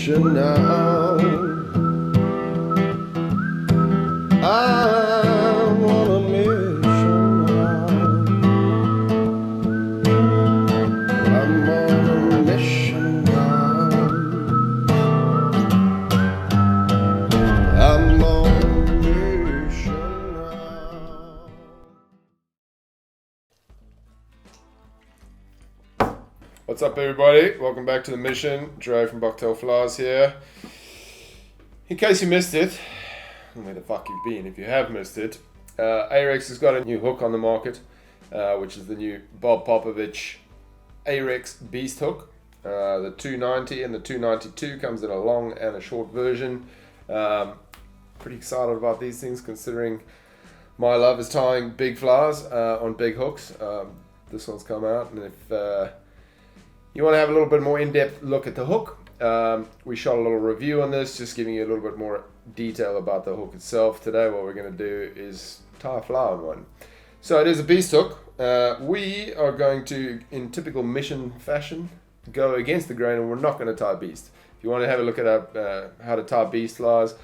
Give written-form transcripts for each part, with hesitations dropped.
mission now. I'm on a mission now. I'm on a mission now. I'm on a mission now. What's up, everybody? Welcome back to the mission. Dre from Bucktail Flies here. In case you missed it, where the fuck you've been if you have missed it, Ahrex has got a new hook on the market, which is the new Bob Popovics Ahrex Beast hook. The 290 and the 292 comes in a long and a short version. Pretty excited about these things, considering my love is tying big flies on big hooks. This one's come out, and if you want to have a little bit more in-depth look at the hook, we shot a little review on this, just giving you a little bit more detail about the hook itself. Today what we're going to do is tie a fly on one. So it is a beast hook. We are going to, in typical mission fashion, go against the grain, and we're not going to tie beast. If you want to have a look at how to tie beast flies,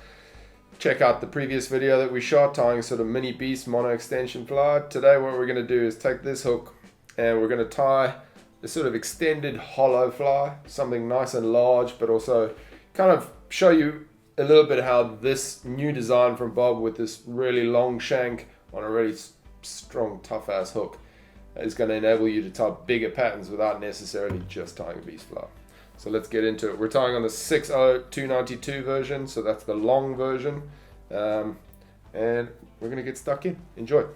check out the previous video that we shot tying sort of mini beast mono extension fly. Today what we're going to do is take this hook and we're going to tie a sort of extended hollow fly, something nice and large, but also kind of show you a little bit how this new design from Bob with this really long shank on a really strong, tough ass hook is going to enable you to tie bigger patterns without necessarily just tying a beast fly. So let's get into it. We're tying on the 6.0 292 version, so that's the long version, and we're going to get stuck in. Enjoy.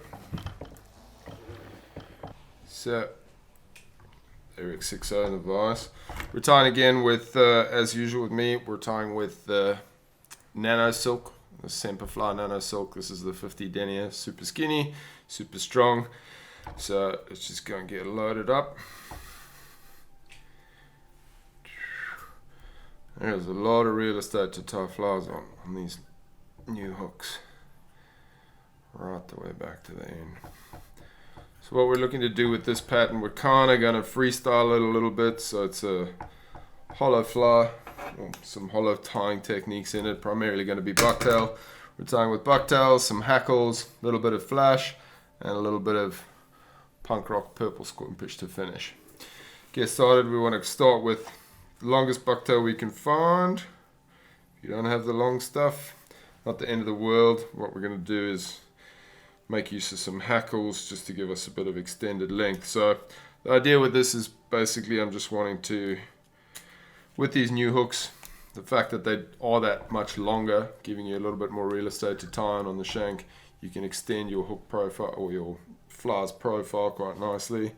So Ahrex 6.0 in the vise. We're tying again with, as usual with me, we're tying with Nano Silk, the Semperfly Nano Silk. This is the 50 denier, super skinny, super strong. So let's just go and get loaded up. There's a lot of real estate to tie flies on these new hooks, right the way back to the end. So what we're looking to do with this pattern, we're kind of going to freestyle it a little bit. So it's a hollow fly, some hollow tying techniques in it, primarily going to be bucktail. We're tying with bucktails, some hackles, a little bit of flash, and a little bit of punk rock purple squirm pitch to finish. Get started, we want to start with the longest bucktail we can find. If you don't have the long stuff, not the end of the world. What we're going to do is make use of some hackles just to give us a bit of extended length. So the idea with this is basically I'm just wanting to, with these new hooks, the fact that they are that much longer, giving you a little bit more real estate to tie on the shank, you can extend your hook profile or your fly's profile quite nicely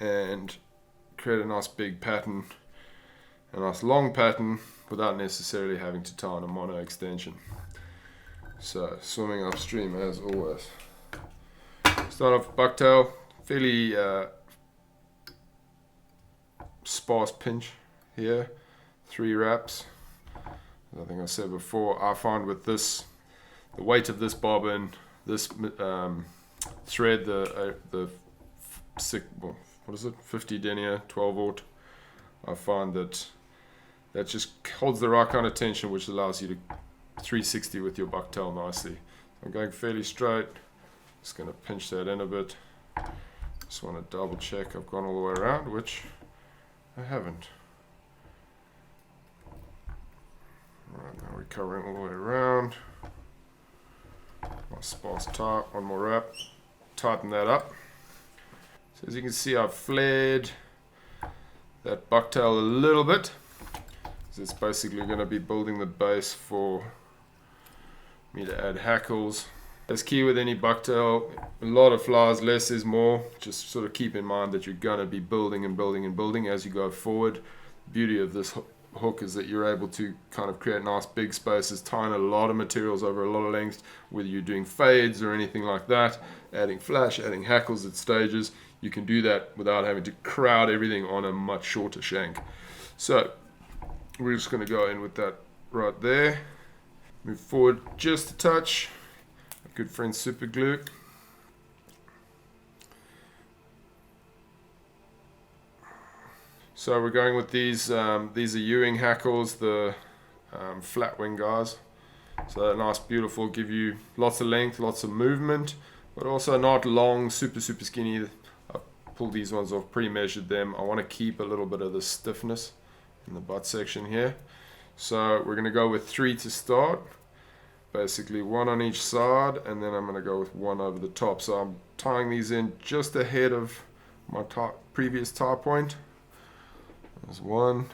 and create a nice big pattern, a nice long pattern, without necessarily having to tie on a mono extension. So swimming upstream as always. Start off with bucktail, fairly sparse pinch here, 3 wraps. As I think I said before, I find with this, the weight of this bobbin, this thread, the 50 denier 12/0, I find that just holds the right kind of tension, which allows you to 360 with your bucktail nicely. I'm going fairly straight. Just going to pinch that in a bit. Just want to double check I've gone all the way around, which I haven't. Right, now we're covering all the way around. Nice sparse tie, one more wrap. Tighten that up. So as you can see, I've flared that bucktail a little bit. So it's basically going to be building the base for me to add hackles. As key with any bucktail, a lot of flies, less is more. Just sort of keep in mind that you're going to be building and building and building as you go forward. The beauty of this hook is that you're able to kind of create nice big spaces, tying a lot of materials over a lot of lengths, whether you're doing fades or anything like that, adding flash, adding hackles at stages. You can do that without having to crowd everything on a much shorter shank. So we're just going to go in with that right there. Move forward just a touch. A good friend super glue. So we're going with these are Ewing hackles, the flat wing guys. So nice, beautiful, give you lots of length, lots of movement, but also not long, super skinny. I pulled these ones off, pre-measured them. I want to keep a little bit of the stiffness in the butt section here. So we're going to go with 3 to start. Basically 1 on each side, and then I'm going to go with 1 over the top. So I'm tying these in just ahead of my previous tie point. There's 1.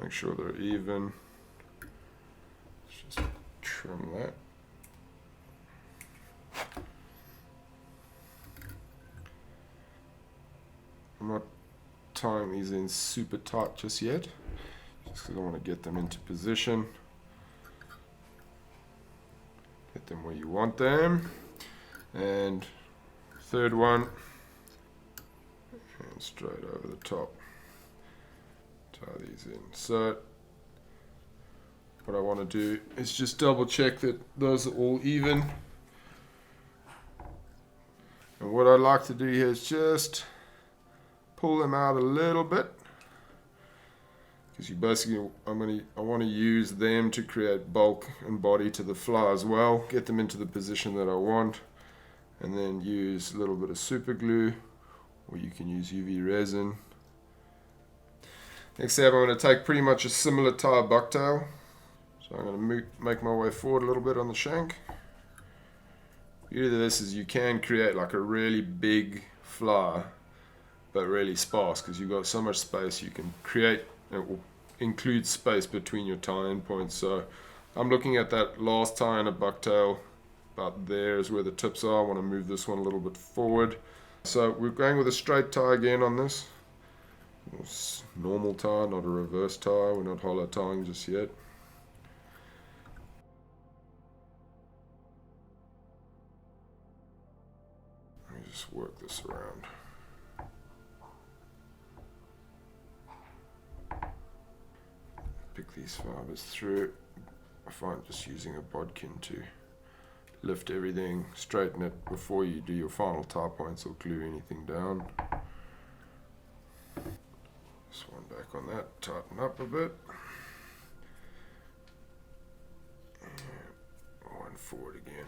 Make sure they're even. Let's just trim that. I'm not tying these in super tight just yet, just because I want to get them into position. Get them where you want them. And third one, and straight over the top. Tie these in. So what I want to do is just double check that those are all even. And what I like to do here is just pull them out a little bit, because you basically, I want to use them to create bulk and body to the fly as well. Get them into the position that I want, and then use a little bit of super glue, or you can use UV resin. Next step, I'm going to take pretty much a similar tie bucktail. So I'm going to make my way forward a little bit on the shank. The beauty of this is you can create like a really big fly, but really sparse, because you've got so much space. You can create or include space between your tie-in points. So I'm looking at that last tie in a bucktail. About there is where the tips are. I want to move this one a little bit forward. So we're going with a straight tie again on this. It's normal tie, not a reverse tie. We're not hollow tying just yet. Let me just work this around. Pick these fibers through. I find just using a bodkin to lift everything, straighten it before you do your final tie points or glue anything down. This one back on that, tighten up a bit. And 1 forward again.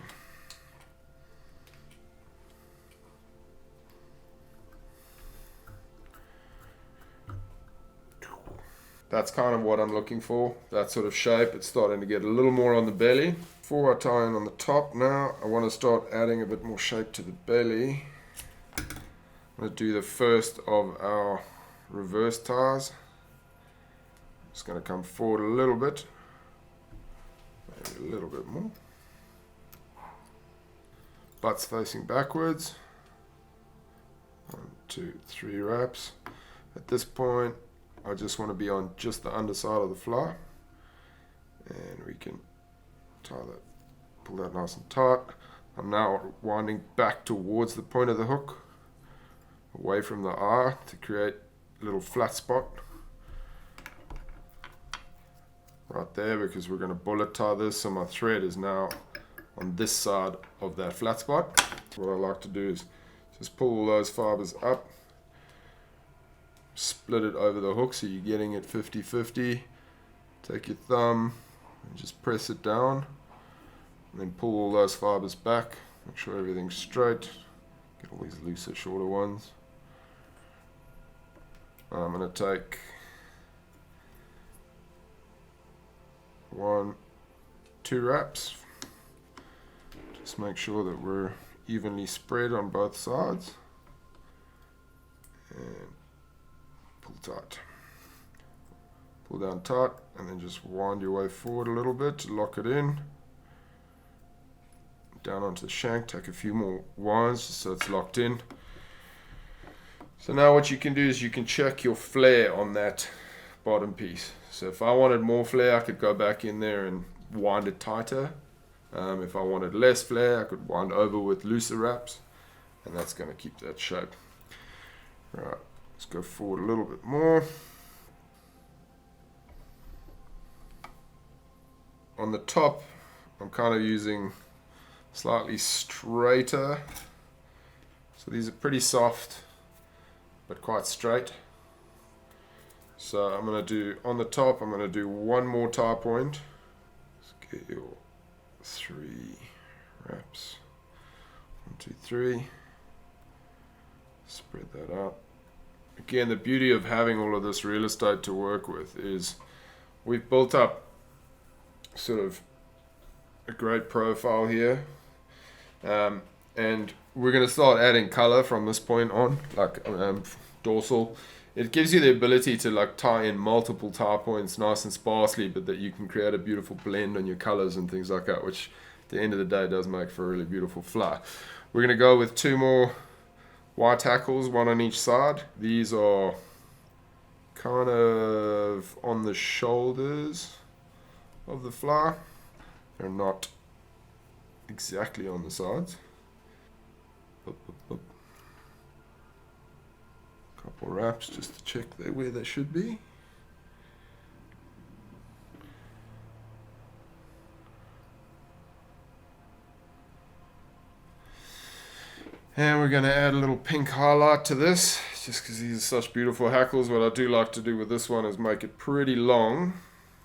That's kind of what I'm looking for, that sort of shape. It's starting to get a little more on the belly. Before I tie in on the top now, I want to start adding a bit more shape to the belly. I'm going to do the first of our reverse ties. Just going to come forward a little bit, maybe a little bit more. Butt's facing backwards. 1, 2, 3 wraps. At this point, I just want to be on just the underside of the fly, and we can tie that, pull that nice and tight. I'm now winding back towards the point of the hook, away from the eye, to create a little flat spot right there, because we're going to bullet tie this, so my thread is now on this side of that flat spot. What I like to do is just pull all those fibers up, split it over the hook so you're getting it 50-50. Take your thumb and just press it down, and then pull all those fibers back. Make sure everything's straight. Get all these looser, shorter ones. I'm going to take 1, 2 wraps. Just make sure that we're evenly spread on both sides. And pull tight. Pull down tight, and then just wind your way forward a little bit to lock it in. Down onto the shank, take a few more winds just so it's locked in. So now what you can do is you can check your flare on that bottom piece. So if I wanted more flare, I could go back in there and wind it tighter. If I wanted less flare, I could wind over with looser wraps, and that's going to keep that shape. Right. Let's go forward a little bit more. On the top, I'm kind of using slightly straighter. So these are pretty soft, but quite straight. So I'm going to do, on the top, I'm going to do 1 more tie point. get your 3 wraps. 1, 2, 3. Spread that out. Again, the beauty of having all of this real estate to work with is we've built up sort of a great profile here, and we're going to start adding color from this point on, like dorsal. It gives you the ability to like tie in multiple tie points nice and sparsely, but that you can create a beautiful blend on your colors and things like that, which at the end of the day does make for a really beautiful fly. We're going to go with 2 more white hackles, 1 on each side. These are kind of on the shoulders of the fly. They're not exactly on the sides. Boop, boop, boop. Couple wraps just to check they're where they should be. And we're going to add a little pink highlight to this, just because these are such beautiful hackles. What I do like to do with this one is make it pretty long.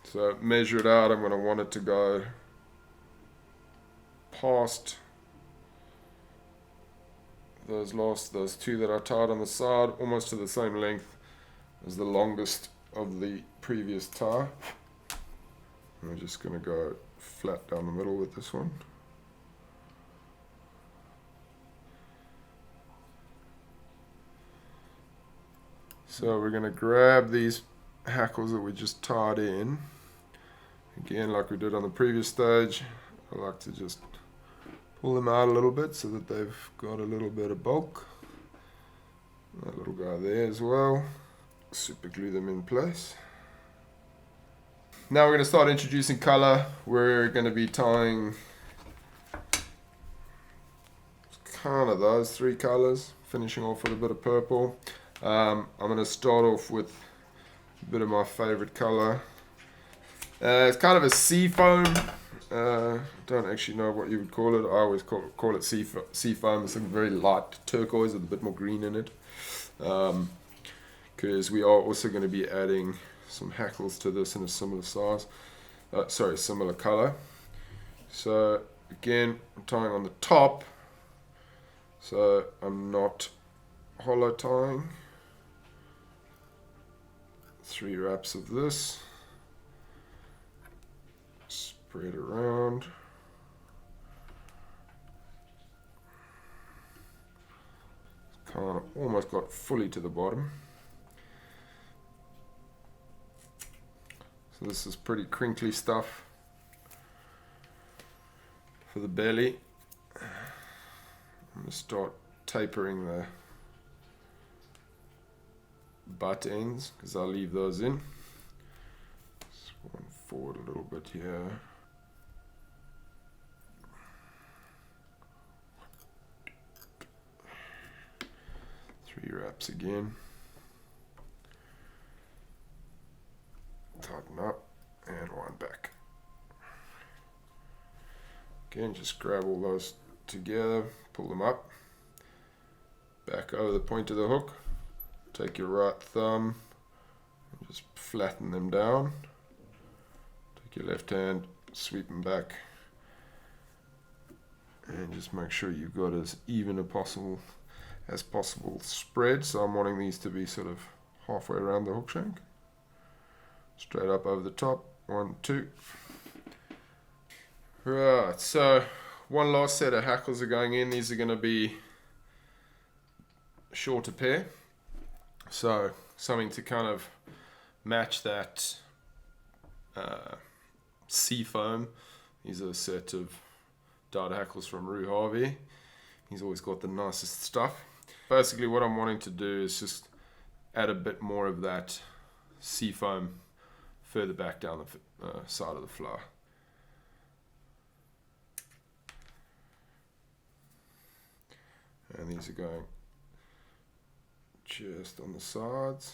So measure it out. I'm going to want it to go past those 2 that I tied on the side, almost to the same length as the longest of the previous tie. I'm just going to go flat down the middle with this one. So we're going to grab these hackles that we just tied in. Again, like we did on the previous stage, I like to just pull them out a little bit so that they've got a little bit of bulk. That little guy there as well. Super glue them in place. Now we're going to start introducing color. We're going to be tying kind of those 3 colors, finishing off with a bit of purple. I'm going to start off with a bit of my favorite color. It's kind of a sea foam. Don't actually know what you would call it. I always call it sea foam. It's a very light turquoise with a bit more green in it. Because we are also going to be adding some hackles to this in a similar size. Similar color. So again, I'm tying on the top. So I'm not hollow tying. 3 wraps of this. Spread around. Kind of almost got fully to the bottom. So this is pretty crinkly stuff for the belly. I'm going to start tapering the butt ends because I'll leave those in. Just one forward a little bit here. Three wraps again. Tighten up and one back. Again, just grab all those together, pull them up, back over the point of the hook. Take your right thumb and just flatten them down. Take your left hand, sweep them back, and just make sure you've got as even as possible spread. So I'm wanting these to be sort of halfway around the hook shank. Straight up over the top. 1, 2. Right, so one last set of hackles are going in. These are going to be a shorter pair. So something to kind of match that sea foam. These are a set of dart hackles from Rue Harvey. He's always got the nicest stuff. Basically what I'm wanting to do is just add a bit more of that sea foam further back down the side of the flower. And these are going just on the sides.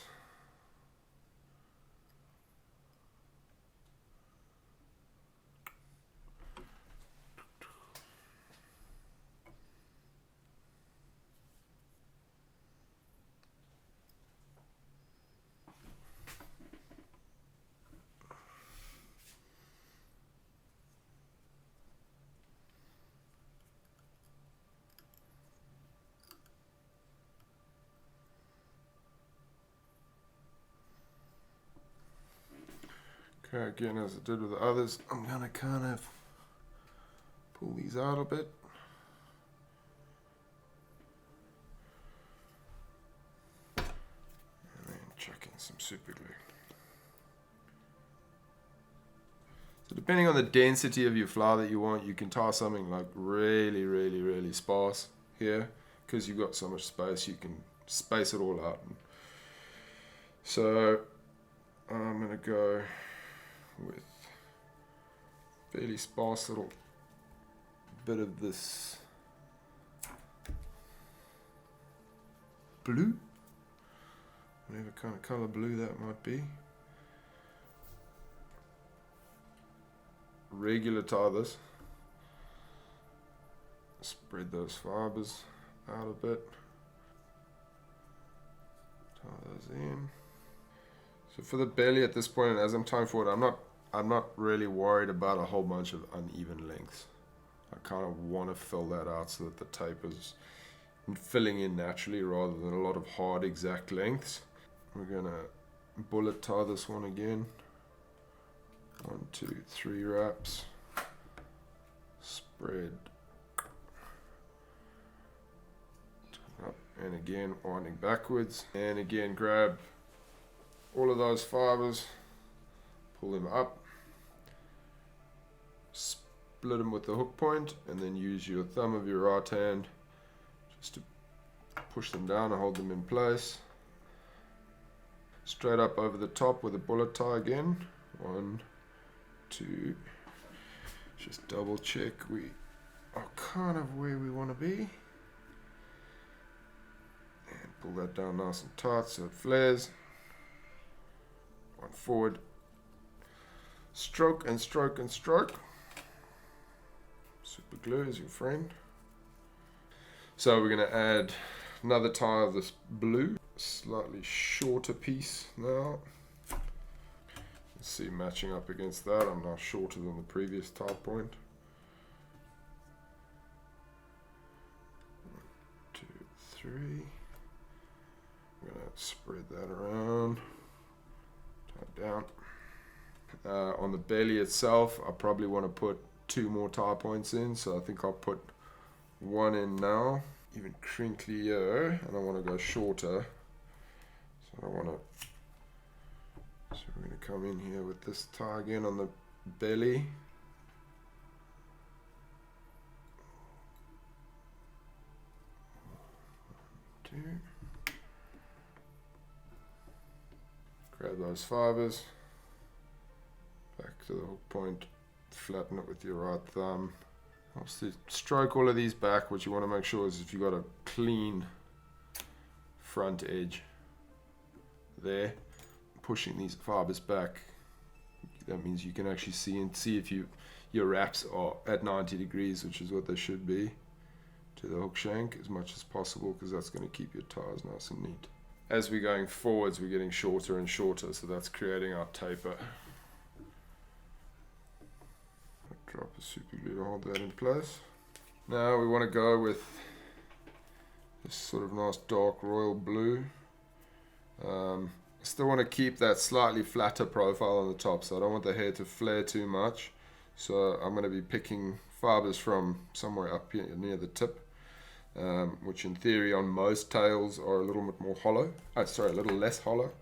Okay, again, as I did with the others, I'm gonna kind of pull these out a bit. And then chuck in some super glue. So depending on the density of your flower that you want, you can tie something like really sparse here. Because you've got so much space, you can space it all out. So I'm gonna go with fairly sparse little bit of this blue, whatever kind of color blue that might be. Regular tie this, spread those fibers out a bit, tie those in. So for the belly at this point, as I'm tying forward, I'm not really worried about a whole bunch of uneven lengths. I kind of want to fill that out so that the tape is filling in naturally rather than a lot of hard exact lengths. We're gonna bullet tie this one again. 1, 2, 3 wraps. Spread up and again winding backwards, and again grab all of those fibers, pull them up, split them with the hook point, and then use your thumb of your right hand just to push them down and hold them in place. Straight up over the top with a bullet tie again. 1, 2. Just double check we are kind of where we want to be. And pull that down nice and tight so it flares. One forward. Stroke and stroke and stroke. Super glue is your friend. So we're going to add another tie of this blue. Slightly shorter piece now. Let's see, matching up against that, I'm now shorter than the previous tie point. 1, 2, 3. I'm going to spread that around, tie it down. On the belly itself, I probably want to put 2 more tie points in, so I think I'll put 1 in now. Even crinklier, and I want to go shorter. So I want to. So we're going to come in here with this tie again on the belly. Two. Grab those fibers. Back to the hook point. Flatten it with your right thumb. Obviously, stroke all of these back. What you want to make sure is if you've got a clean front edge there, pushing these fibers back, that means you can actually see if your wraps are at 90 degrees, which is what they should be, to the hook shank as much as possible, because that's going to keep your ties nice and neat. As we're going forwards, we're getting shorter and shorter, so that's creating our taper. Drop a super glue to hold that in place. Now we want to go with this sort of nice dark royal blue. I still want to keep that slightly flatter profile on the top, so I don't want the hair to flare too much. So I'm going to be picking fibers from somewhere up here near the tip, which in theory on most tails are a little bit more hollow. A little less hollow,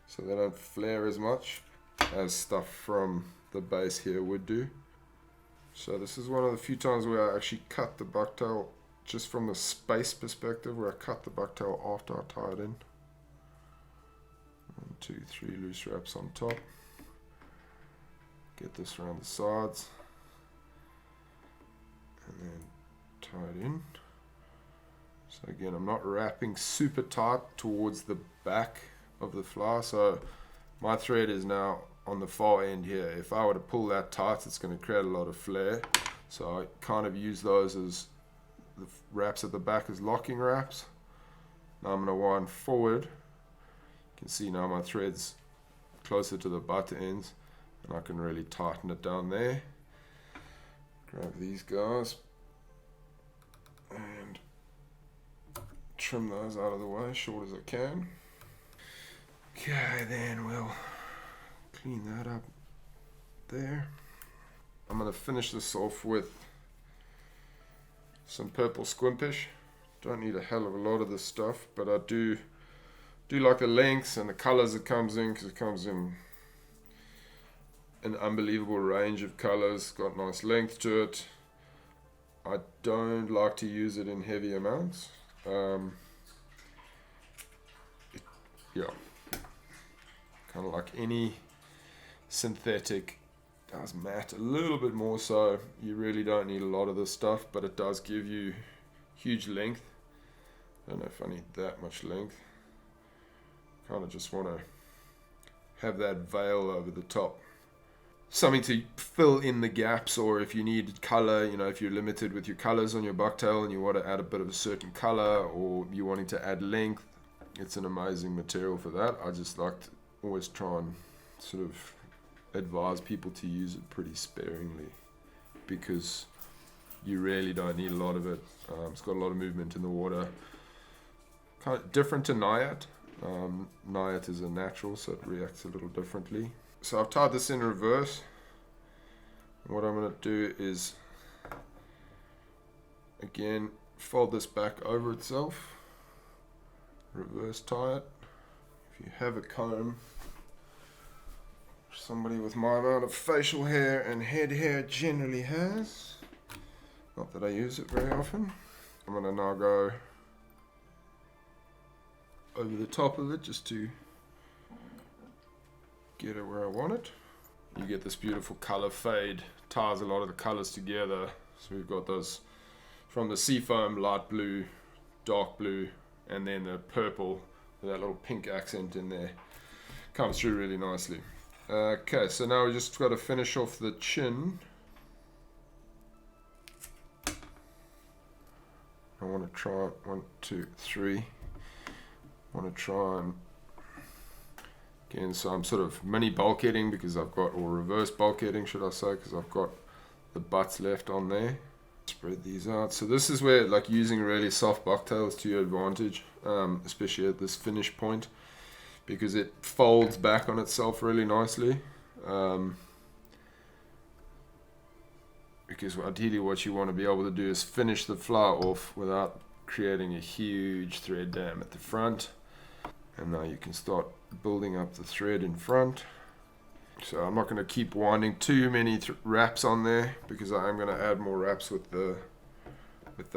so they don't flare as much as stuff from the base here would do. So this is one of the few times where I actually cut the bucktail just from the space perspective, where I cut the bucktail after I tie it in. 1, 2, 3 loose wraps on top. Get this around the sides. And then tie it in. So again, I'm not wrapping super tight towards the back of the flower. So my thread is now on the far end here. If I were to pull that tight, it's going to create a lot of flare. So I kind of use those as the wraps at the back as locking wraps. Now I'm going to wind forward. You can see now my thread's closer to the butt ends, and I can really tighten it down there. Grab these guys and trim those out of the way as short as I can. Okay, then we'll clean that up there. I'm going to finish this off with some purple squimpish. Don't need a hell of a lot of this stuff, but I do like the lengths and the colors it comes in, because it comes in an unbelievable range of colors. Got nice length to it. I don't like to use it in heavy amounts. Yeah, kind of like any synthetic, does matte a little bit more, so you really don't need a lot of this stuff, but it does give you huge length. I don't know if I need that much length. Kind of just want to have that veil over the top, something to fill in the gaps, or if you need color, you know, if you're limited with your colors on your bucktail and you want to add a bit of a certain color, or you're wanting to add length, it's an amazing material for that. I just like to always try and sort of advise people to use it pretty sparingly, because you really don't need a lot of it. It's got a lot of movement in the water. Kind of different to Naiad. Naiad is a natural, so it reacts a little differently. So I've tied this in reverse. What I'm going to do is, again, fold this back over itself, reverse tie it. If you have a comb, somebody with my amount of facial hair and head hair generally has, not that I use it very often, I'm going to now go over the top of it just to get it where I want it. You get this beautiful color fade, ties a lot of the colors together. So we've got those from the seafoam, light blue, dark blue, and then the purple with that little pink accent in there. Comes through really nicely. Okay, so now we just got to finish off the chin. I want to try 1, 2, 3. I want to try and, again, so I'm sort of mini bulkheading because I've got, or reverse bulkheading should I say, because I've got the butts left on there. Spread these out. So this is where like using really soft bucktails to your advantage, especially at this finish point, because it folds back on itself really nicely. Because ideally what you want to be able to do is finish the flower off without creating a huge thread dam at the front. And now you can start building up the thread in front. So I'm not going to keep winding too many wraps on there, because I am going to add more wraps with the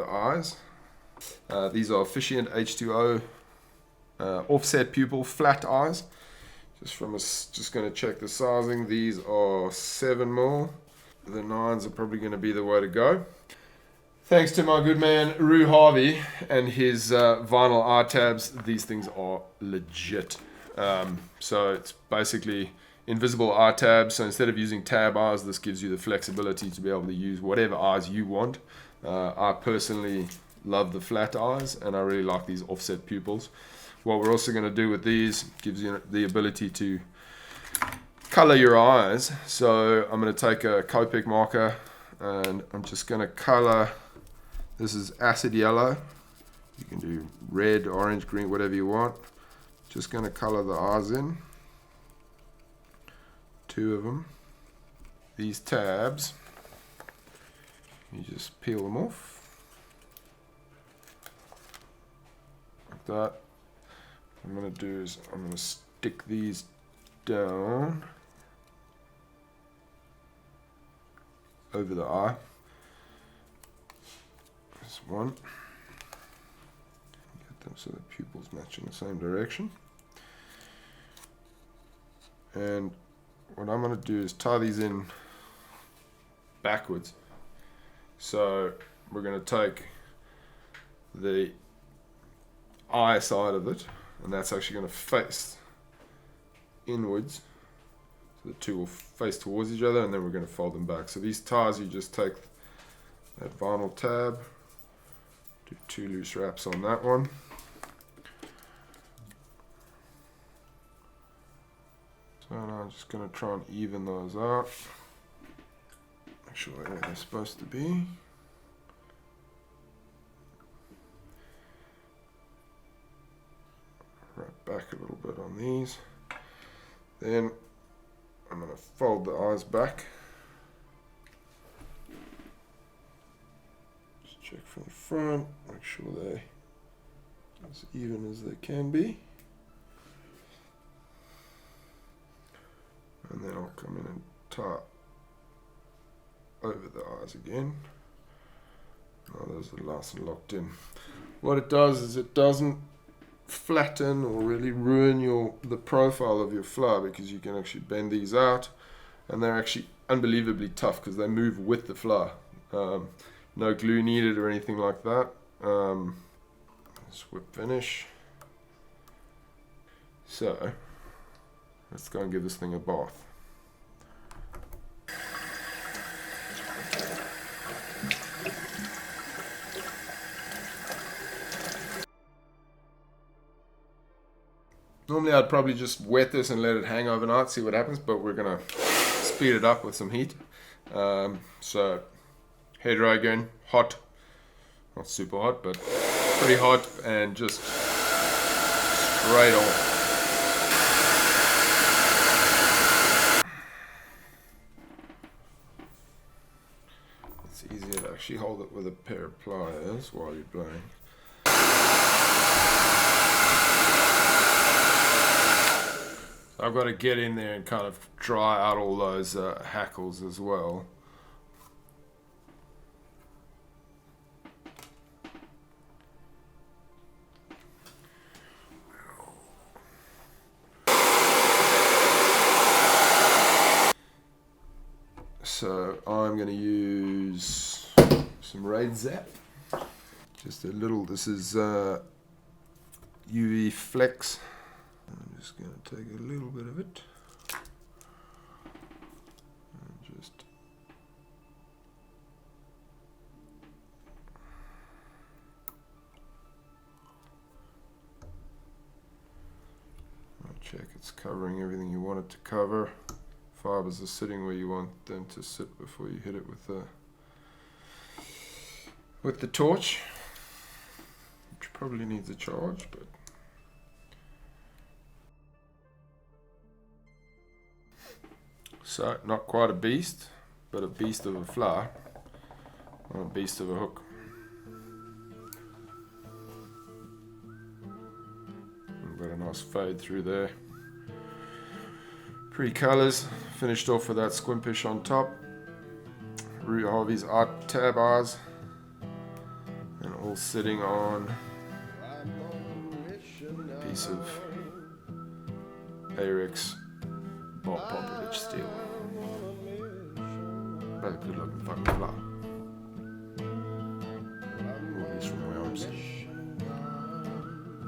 eyes. These are Officiant H2O offset pupil flat eyes. Just going to check the sizing. These are 7mm. The 9s are probably going to be the way to go. Thanks to my good man Rue Harvey and his vinyl eye tabs, these things are legit. So it's basically invisible eye tabs. So instead of using tab eyes, this gives you the flexibility to be able to use whatever eyes you want. I personally love the flat eyes, and I really like these offset pupils. What we're also going to do with these gives you the ability to color your eyes. So I'm going to take a Copic marker and I'm just going to color. This is acid yellow. You can do red, orange, green, whatever you want. Just going to color the eyes in. 2 of them. These tabs, you just peel them off. Like that. What I'm going to do is I'm going to stick these down over the eye. This one. Get them so the pupils match in the same direction. And what I'm going to do is tie these in backwards. So we're going to take the eye side of it, and that's actually going to face inwards. So the two will face towards each other, and then we're going to fold them back. So these ties, you just take that vinyl tab, do 2 loose wraps on that one. So now I'm just going to try and even those out. Make sure they're where they're supposed to be. Right back a little bit on these. Then I'm going to fold the eyes back. Just check from the front, make sure they're as even as they can be. And then I'll come in and tie over the eyes again. Oh, those are nice and locked in. What it does is it doesn't flatten or really ruin the profile of your flower, because you can actually bend these out, and they're actually unbelievably tough because they move with the flower. No glue needed or anything like that. Let's whip finish. So let's go and give this thing a bath. Normally I'd probably just wet this and let it hang overnight, see what happens, but we're gonna speed it up with some heat. So hair dry again, hot, not super hot, but pretty hot, and just straight on. It's easier to actually hold it with a pair of pliers while you're blowing. I've got to get in there and kind of dry out all those hackles as well. So I'm going to use some Raid Zap. Just a little, this is UV Flex. I'm just going to take a little bit of it and just check it's covering everything you want it to cover. Fibers are sitting where you want them to sit before you hit it with the torch, which probably needs a charge, but so, not quite a beast, but a beast of a flower, or a beast of a hook. We've got a nice fade through there. Pretty colours, finished off with that squimpish on top. Root Harvey's art tab eyes, and all sitting on a piece of Ahrex Bob Popovics steel. That's a good looking fucking flower. All these from where I'm sitting.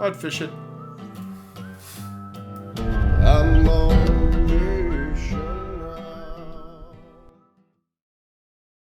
I'd fish it.